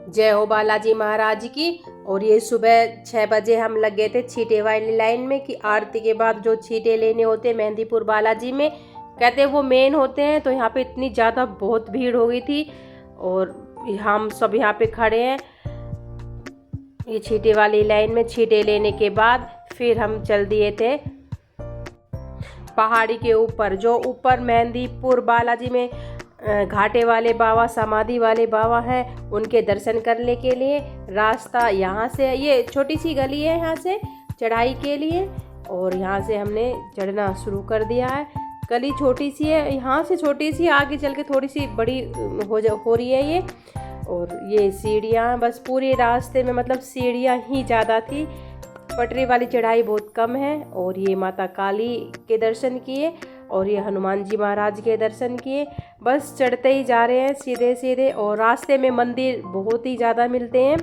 जय हो बालाजी महाराज की। और ये सुबह 6 बजे हम लग गए थे छींटे वाली लाइन में कि आरती के बाद जो छींटे लेने होते हैं मेहंदीपुर बालाजी में, कहते हैं वो मेन होते हैं। तो यहाँ पे इतनी ज़्यादा बहुत भीड़ हो गई थी और हम सब यहाँ पे खड़े हैं ये छींटे वाली लाइन में। छींटे लेने के बाद फिर हम चल दिए थे पहाड़ी के ऊपर, जो ऊपर मेहंदीपुर बालाजी में घाटे वाले बाबा, समाधि वाले बाबा हैं, उनके दर्शन करने के लिए। रास्ता यहाँ से, ये छोटी सी गली है यहाँ से चढ़ाई के लिए, और यहाँ से हमने चढ़ना शुरू कर दिया है। गली छोटी सी है, यहाँ से छोटी सी, आगे चल के थोड़ी सी बड़ी हो रही है ये। और ये सीढ़ियाँ बस पूरे रास्ते में, मतलब सीढ़ियाँ ही ज़्यादा थी, पटरी वाली चढ़ाई बहुत कम है। और ये माता काली के दर्शन किए और ये हनुमान जी महाराज के दर्शन किए। बस चढ़ते ही जा रहे हैं सीधे सीधे। और रास्ते में मंदिर बहुत ही ज़्यादा मिलते हैं,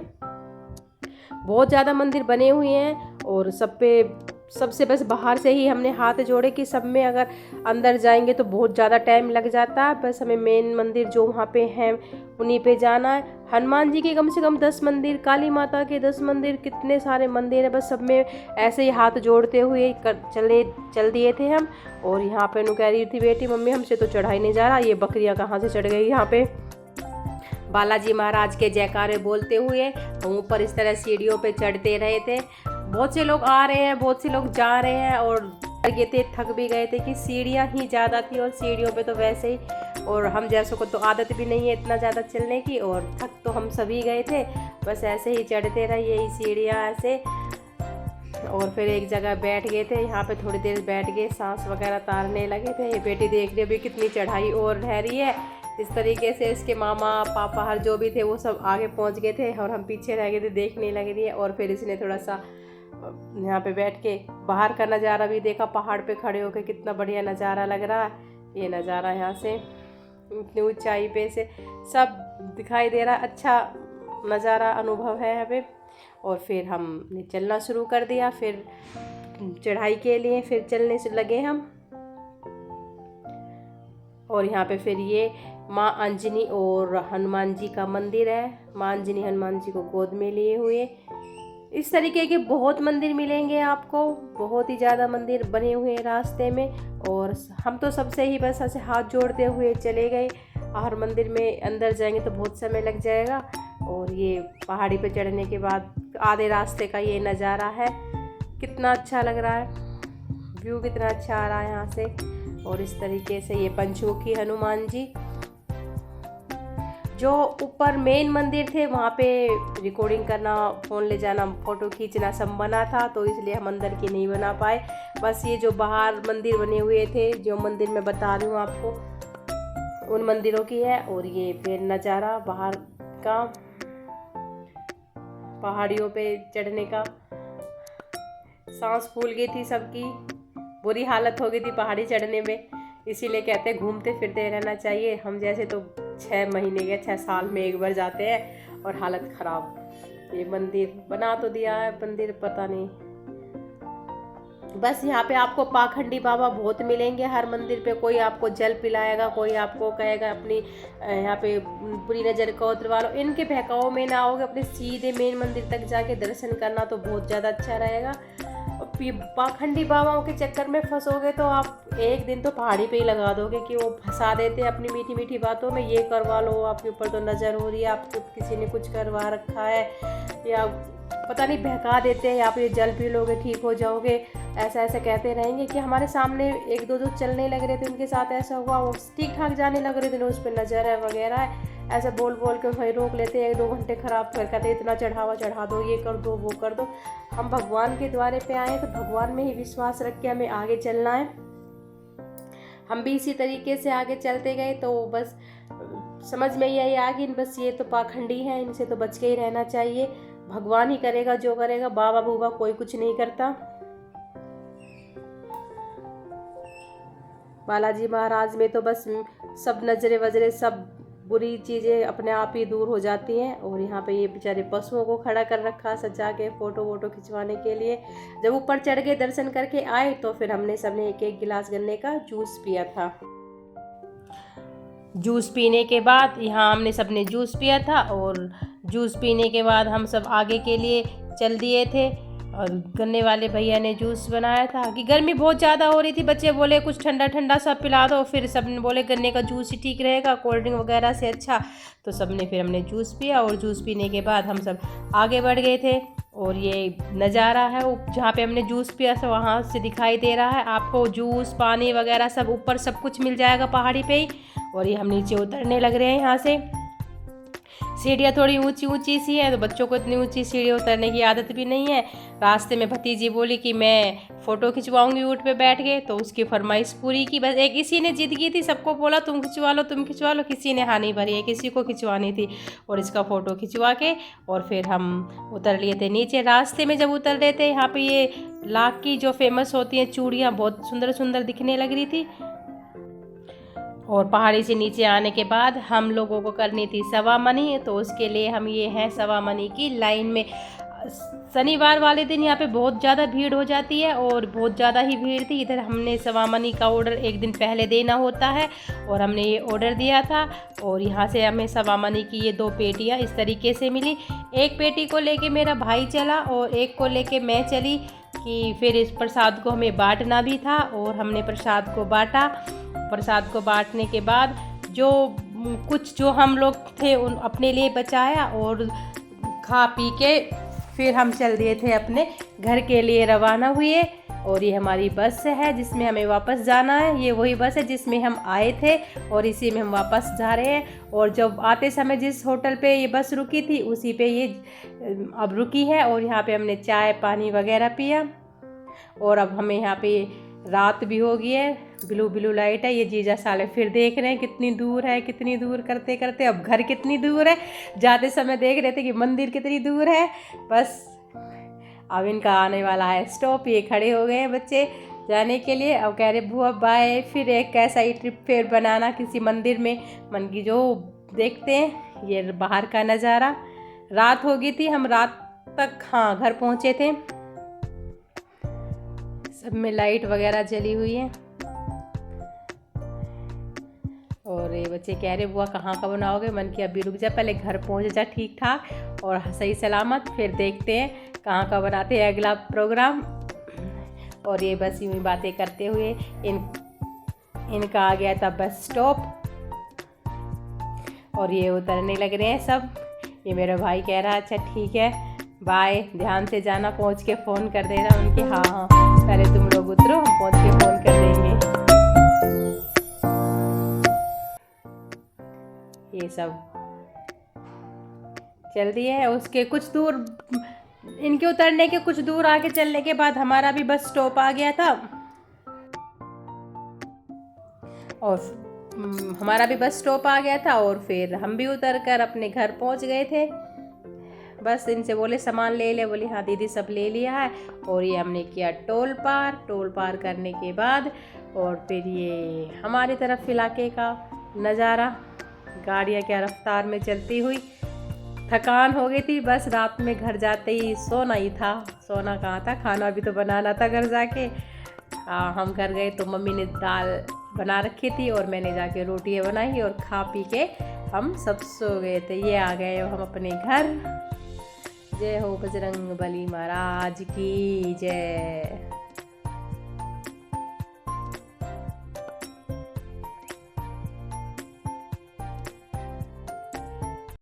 बहुत ज़्यादा मंदिर बने हुए हैं। और सबसे बस बाहर से ही हमने हाथ जोड़े कि सब में अगर अंदर जाएंगे तो बहुत ज़्यादा टाइम लग जाता है। बस हमें मेन मंदिर जो वहाँ पे हैं उन्हीं पे जाना है। हनुमान जी के कम से कम 10 मंदिर, काली माता के 10 मंदिर, कितने सारे मंदिर है। बस सब में ऐसे ही हाथ जोड़ते हुए चल दिए थे हम। और यहाँ पे नु कह रही थी बेटी, मम्मी हमसे तो चढ़ाई नहीं जा रहा, ये बकरियाँ कहाँ से चढ़ गई। यहाँ पे बालाजी महाराज के जयकारे बोलते हुए हम ऊपर इस तरह सीढ़ियों पे चढ़ते रहे थे। बहुत से लोग आ रहे हैं, बहुत से लोग जा रहे हैं, और ये थे थक भी गए थे कि सीढ़ियाँ ही ज़्यादा थी। और सीढ़ियों पे तो वैसे ही, और हम जैसों को तो आदत भी नहीं है इतना ज़्यादा चलने की, और थक तो हम सभी गए थे। बस ऐसे ही चढ़ते रहे यही सीढ़ियाँ ऐसे। और फिर एक जगह बैठ गए थे, यहाँ पे थोड़ी देर बैठ गए, सांस वगैरह तारने लगे थे। ये बेटी देख रही अभी कितनी चढ़ाई और रह रही है। इस तरीके से इसके मामा पापा हर जो भी थे वो सब आगे पहुँच गए थे और हम पीछे रह गए थे, देखने लग रही है। और फिर इसने थोड़ा सा यहाँ पे बैठ के बाहर का नज़ारा भी देखा, पहाड़ पे खड़े होकर कितना बढ़िया नज़ारा लग रहा है। ये नज़ारा यहाँ से इतनी ऊंचाई पे से सब दिखाई दे रहा, अच्छा नज़ारा अनुभव है यहाँ पे। और फिर हमने चलना शुरू कर दिया, फिर चढ़ाई के लिए फिर चलने से लगे हम। और यहाँ पे फिर ये माँ अंजनी और हनुमान जी का मंदिर है। माँ अंजनी हनुमान जी को गोद में लिए हुए। इस तरीके के बहुत मंदिर मिलेंगे आपको, बहुत ही ज़्यादा मंदिर बने हुए रास्ते में। और हम तो सबसे ही बस ऐसे हाथ जोड़ते हुए चले गए। हर मंदिर में अंदर जाएंगे तो बहुत समय लग जाएगा। और ये पहाड़ी पे चढ़ने के बाद आधे रास्ते का ये नज़ारा है, कितना अच्छा लग रहा है, व्यू कितना अच्छा आ रहा है यहाँ से। और इस तरीके से ये पंचमुखी हनुमान जी, जो ऊपर मेन मंदिर थे वहाँ पे रिकॉर्डिंग करना, फ़ोन ले जाना, फ़ोटो खींचना सब मना था, तो इसलिए हम अंदर की नहीं बना पाए। बस ये जो बाहर मंदिर बने हुए थे, जो मंदिर मैं बता रही हूँ आपको, उन मंदिरों की है। और ये फिर नज़ारा बाहर का, पहाड़ियों पे चढ़ने का। सांस फूल गई थी सबकी, बुरी हालत हो गई थी पहाड़ी चढ़ने में। इसीलिए कहते हैं घूमते फिरते रहना चाहिए। हम जैसे तो 6 महीने के 6 साल में एक बार जाते हैं और हालत ख़राब। ये मंदिर बना तो दिया है, मंदिर पता नहीं। बस यहाँ पे आपको पाखंडी बाबा बहुत मिलेंगे हर मंदिर पे। कोई आपको जल पिलाएगा, कोई आपको कहेगा अपनी यहाँ पे बुरी नज़र को उतरवा लो। इनके बहकाओं में ना आओगे, अपने सीधे मेन मंदिर तक जाके दर्शन करना तो बहुत ज़्यादा अच्छा रहेगा। पाखंडी बाबाओं के चक्कर में फंसोगे तो आप एक दिन तो पहाड़ी पे ही लगा दोगे कि वो फंसा देते हैं अपनी मीठी मीठी बातों में। ये करवा लो, आपके ऊपर तो नज़र हो रही है, आपको किसी ने कुछ करवा रखा है, या पता नहीं बहका देते हैं, आप ये जल पी लोगे ठीक हो जाओगे, ऐसा ऐसा कहते रहेंगे। कि हमारे सामने एक दो जो चलने लग रहे थे उनके साथ ऐसा हुआ, वो ठीक ठाक जाने लग रहे थे, उस पर नज़र है वगैरह है, ऐसा बोल बोल के भाई रोक लेते हैं। 1-2 घंटे ख़राब कर कहते इतना चढ़ावा चढ़ा दो, ये कर दो, वो कर दो। हम भगवान के द्वारे पे आए तो भगवान में ही विश्वास रख के हमें आगे चलना है। हम भी इसी तरीके से आगे चलते गए। तो बस समझ में यही आ गई, बस ये तो पाखंडी हैं, इनसे तो बच के ही रहना चाहिए। भगवान ही करेगा जो करेगा, बाबा बूबा कोई कुछ नहीं करता। बालाजी महाराज में तो बस सब नजरे वजरे, सब बुरी चीज़ें अपने आप ही दूर हो जाती हैं। और यहाँ पे ये बेचारे पशुओं को खड़ा कर रखा सजा के फ़ोटो वोटो खिंचवाने के लिए। जब ऊपर चढ़ के दर्शन करके आए तो फिर हमने सबने एक एक गिलास गन्ने का जूस पिया था। जूस पीने के बाद यहाँ हमने सबने जूस पिया था और जूस पीने के बाद हम सब आगे के लिए चल दिए थे। और गन्ने वाले भैया ने जूस बनाया था कि गर्मी बहुत ज़्यादा हो रही थी, बच्चे बोले कुछ ठंडा ठंडा सा पिला दो, फिर सब ने बोले गन्ने का जूस ही ठीक रहेगा कोल्ड ड्रिंक वगैरह से अच्छा। तो सब ने फिर हमने जूस पिया और जूस पीने के बाद हम सब आगे बढ़ गए थे। और ये नज़ारा है जहाँ पे हमने जूस पिया था वहाँ से दिखाई दे रहा है आपको, जूस पानी वगैरह सब ऊपर सब कुछ मिल जाएगा पहाड़ी पे ही। और ये हम नीचे उतरने लग रहे हैं। यहाँ से सीढ़ियाँ थोड़ी ऊंची ऊंची सी है, तो बच्चों को इतनी ऊंची सीढ़ियाँ उतरने की आदत भी नहीं है। रास्ते में भतीजी बोली कि मैं फ़ोटो खिंचवाऊंगी ऊँट पे बैठ के, तो उसकी फरमाइश पूरी की। बस एक इसी ने जिद की थी, सबको बोला तुम खिंचवा लो तुम खिंचवा लो, किसी ने हाँ नहीं भरी है, किसी को खिंचवानी थी। और इसका फ़ोटो खिंचवा के और फिर हम उतर लिए थे नीचे। रास्ते में जब उतर रहे थे यहाँ पर ये लाख की जो फेमस होती हैं चूड़ियाँ बहुत सुंदर सुंदर दिखने लग रही थी। और पहाड़ी से नीचे आने के बाद हम लोगों को करनी थी सवा मनी, तो उसके लिए हम ये हैं सवा मनी की लाइन में। शनिवार वाले दिन यहाँ पे बहुत ज़्यादा भीड़ हो जाती है और बहुत ज़्यादा ही भीड़ थी इधर। हमने सवा मनी का ऑर्डर एक दिन पहले देना होता है और हमने ये ऑर्डर दिया था। और यहाँ से हमें सवा मनी की ये 2 पेटियाँ इस तरीके से मिली। एक पेटी को लेके मेरा भाई चला और एक को लेके मैं चली कि फिर इस प्रसाद को हमें बांटना भी था। और हमने प्रसाद को बांटा। प्रसाद को बांटने के बाद जो हम लोग थे उन अपने लिए बचाया और खा पी के फिर हम चल दिए थे अपने घर के लिए रवाना हुए। और ये हमारी बस है जिसमें हमें वापस जाना है। ये वही बस है जिसमें हम आए थे और इसी में हम वापस जा रहे हैं। और जब आते समय जिस होटल पे ये बस रुकी थी उसी पे ये अब रुकी है। और यहाँ पे हमने चाय पानी वगैरह पिया। और अब हमें यहाँ पे रात भी हो गई है, ब्लू ब्लू लाइट है। ये जीजा साले फिर देख रहे हैं कितनी दूर है, कितनी दूर करते करते अब घर कितनी दूर है। जाते समय देख रहे थे कि मंदिर कितनी दूर है। बस अब इनका आने वाला है स्टॉप। ये खड़े हो गए हैं बच्चे जाने के लिए। अब कह रहे बुआ बाय, फिर एक कैसा ही ट्रिप फिर बनाना किसी मंदिर में मन की जो देखते हैं। ये बाहर का नज़ारा। रात हो गई थी, हम रात तक घर पहुँचे थे। सब में लाइट वगैरह जली हुई है। और ये बच्चे कह रहे बुआ कहाँ का बनाओगे। मन की अभी रुक जा, पहले घर पहुँच जा ठीक ठाक और सही सलामत, फिर देखते हैं कहाँ का बनाते हैं अगला प्रोग्राम। और ये बस यूँ ही बातें करते हुए इनका आ गया था बस स्टॉप और ये उतरने लग रहे हैं सब। ये मेरा भाई कह रहा अच्छा ठीक है बाय, ध्यान से जाना, पहुँच के फ़ोन कर देना उनके। हाँ पहले तुम लोग उतरो, हम पहुँच के फ़ोन कर देंगे। ये सब चल दिए है। उसके कुछ दूर, इनके उतरने के कुछ दूर आगे चलने के बाद हमारा भी बस स्टॉप आ गया था। और हमारा भी बस स्टॉप आ गया था और फिर हम भी उतर कर अपने घर पहुंच गए थे। बस इनसे बोले सामान ले ले, बोली हाँ दीदी सब ले लिया है। और ये हमने किया टोल पार करने के बाद और फिर ये हमारी तरफ इलाके का नज़ारा, गाड़ियाँ क्या रफ्तार में चलती हुई। थकान हो गई थी, बस रात में घर जाते ही सोना ही था। सोना कहाँ था, खाना भी तो बनाना था घर जाके। हम घर गए तो मम्मी ने दाल बना रखी थी और मैंने जाके रोटियाँ बनाई और खा पी के हम सब सो गए थे। ये आ गए हम अपने घर। जय हो बजरंग बली महाराज की जय।